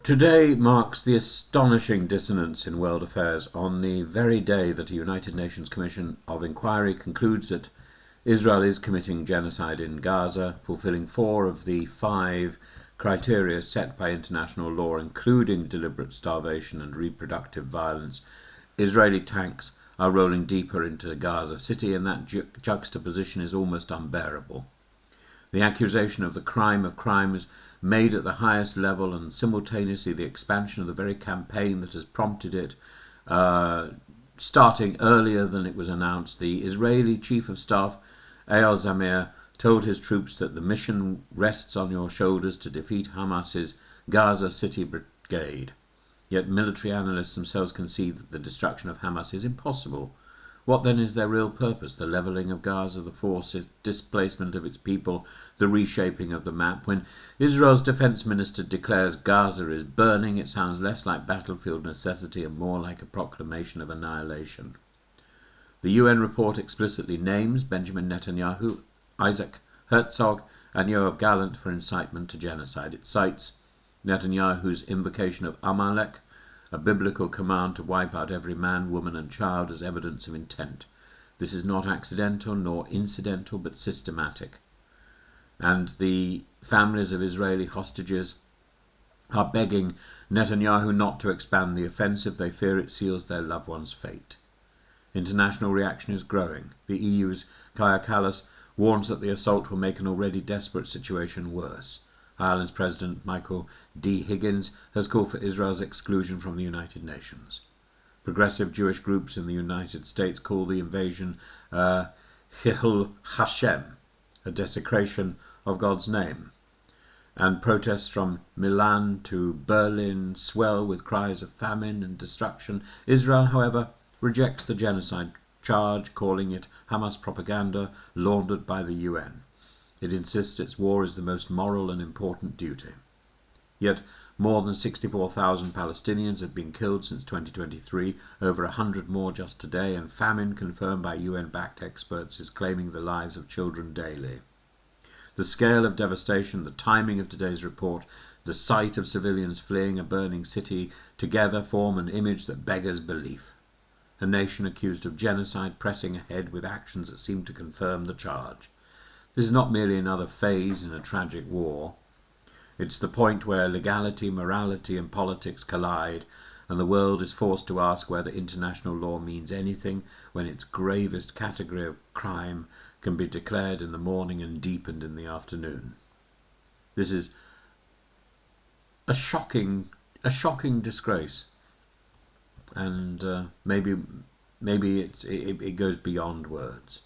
Today marks the astonishing dissonance in world affairs on the very day that a United Nations Commission of Inquiry concludes that Israel is committing genocide in Gaza, fulfilling 4 of the 5 criteria set by international law, including deliberate starvation and reproductive violence. Israeli tanks are rolling deeper into Gaza City, and that juxtaposition is almost unbearable. The accusation of the crime of crimes made at the highest level, and simultaneously the expansion of the very campaign that has prompted it, starting earlier than it was announced. The Israeli Chief of Staff, Eyal Zamir, told his troops that the mission rests on your shoulders to defeat Hamas's Gaza City brigade. Yet military analysts themselves concede that the destruction of Hamas is impossible. What then is their real purpose? The levelling of Gaza, the forced displacement of its people, the reshaping of the map? When Israel's defense minister declares Gaza is burning, it sounds less like battlefield necessity and more like a proclamation of annihilation. The UN report explicitly names Benjamin Netanyahu, Isaac Herzog and Yoav Gallant for incitement to genocide. It cites Netanyahu's invocation of Amalek, a biblical command to wipe out every man, woman and child, as evidence of intent. This is not accidental nor incidental, but systematic. And the families of Israeli hostages are begging Netanyahu not to expand the offensive. They fear it seals their loved ones' fate. International reaction is growing. The EU's Kaja Kallas warns that the assault will make an already desperate situation worse. Ireland's President Michael D. Higgins has called for Israel's exclusion from the United Nations. Progressive Jewish groups in the United States call the invasion Chilul Hashem, a desecration of God's name. And protests from Milan to Berlin swell with cries of famine and destruction. Israel, however, rejects the genocide charge, calling it Hamas propaganda laundered by the UN. It insists its war is the most moral and important duty. Yet more than 64,000 Palestinians have been killed since 2023, over 100 more just today, and famine confirmed by UN-backed experts is claiming the lives of children daily. The scale of devastation, the timing of today's report, the sight of civilians fleeing a burning city together form an image that beggars belief. A nation accused of genocide pressing ahead with actions that seem to confirm the charge. This is not merely another phase in a tragic war. It's the point where legality, morality and politics collide, and the world is forced to ask whether international law means anything when its gravest category of crime can be declared in the morning and deepened in the afternoon. This is a shocking disgrace, and maybe it goes beyond words.